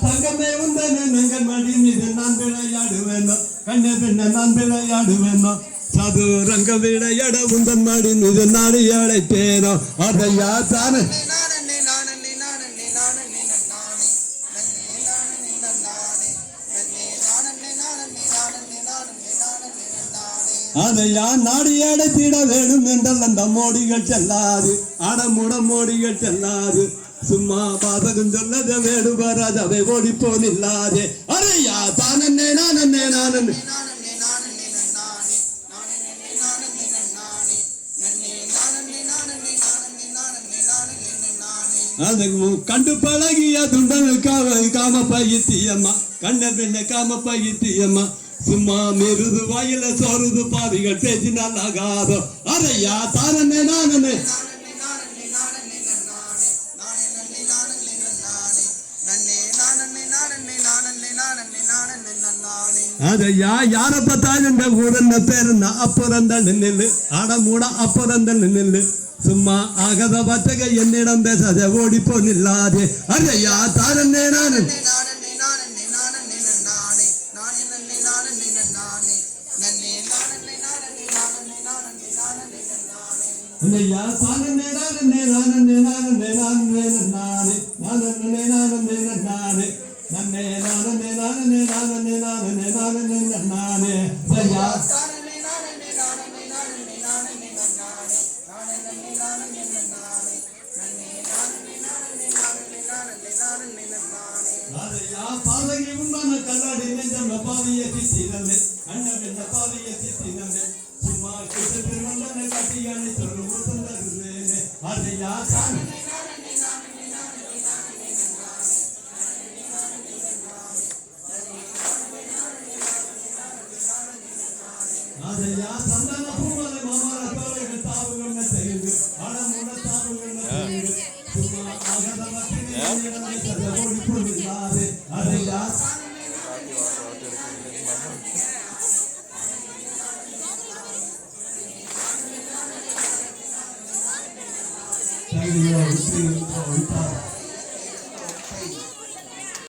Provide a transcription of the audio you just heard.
தங்கமே உந்தன நங்கள் மடி மீது நான் விளையாடுவேனோ கண்ணே பின்ன நான் விளையாடுவேனோ சதுரங்க விளையாட உந்தன் மடி மீது நாடு அழைப்பேனோ அதையா தானே அதையா நாடு அடைத்திட வேணும் என்றால் அந்த மோடிகள் செல்லாது அடமுட மோடிகள் செல்லாது சும்மா பாதகம் சொல்லத வேடுவராஜ் அவை ஓடி போனில்லாதே அரையா தானே நானே நானே அதுக்கு கண்டு பழகிய துண்டல் காம பைத்தியம்மா கண்ண பெண்ண காம பைத்தியம்மா சும்மா மிருது வாயில சோறுது பாவிகள் பேசினால் ஆகாதோ அரையா தானே நானே அதையா யார பார்த்தாலும் இந்த ஊரன்ன பேருன்னா அப்புறந்தல் நில்லு அடமூட அப்புறந்தல் நில்லு சும்மா ஆகத பத்தக என்னிடம் பேசாத ஓடி போனில்லாதே அதையா தானே நானே அதையா தானே நானே நானே நானே நானே நானே நானே நானே நானே நன்னே நானே நானே நானே நானே நானே நானே சையா அதையா பாதகி உண்டான கல்லாடி நெஞ்சம் பாவிய சித்தினே அண்ணன் பாவிய சித்தினே சும்மா கிட்ட மண்டன கட்டியானே சொல்லு முத்தந்தருவேனே அதையா தானே அதையா சந்தன பூமலை மாமர தோலைகள் தாவுகள்னு தெரியுது அடமுட தாவுகள்னு தெரியுது சும்மா அகத பத்தினே ஓடி போனில்லாதே அதையா Thank you.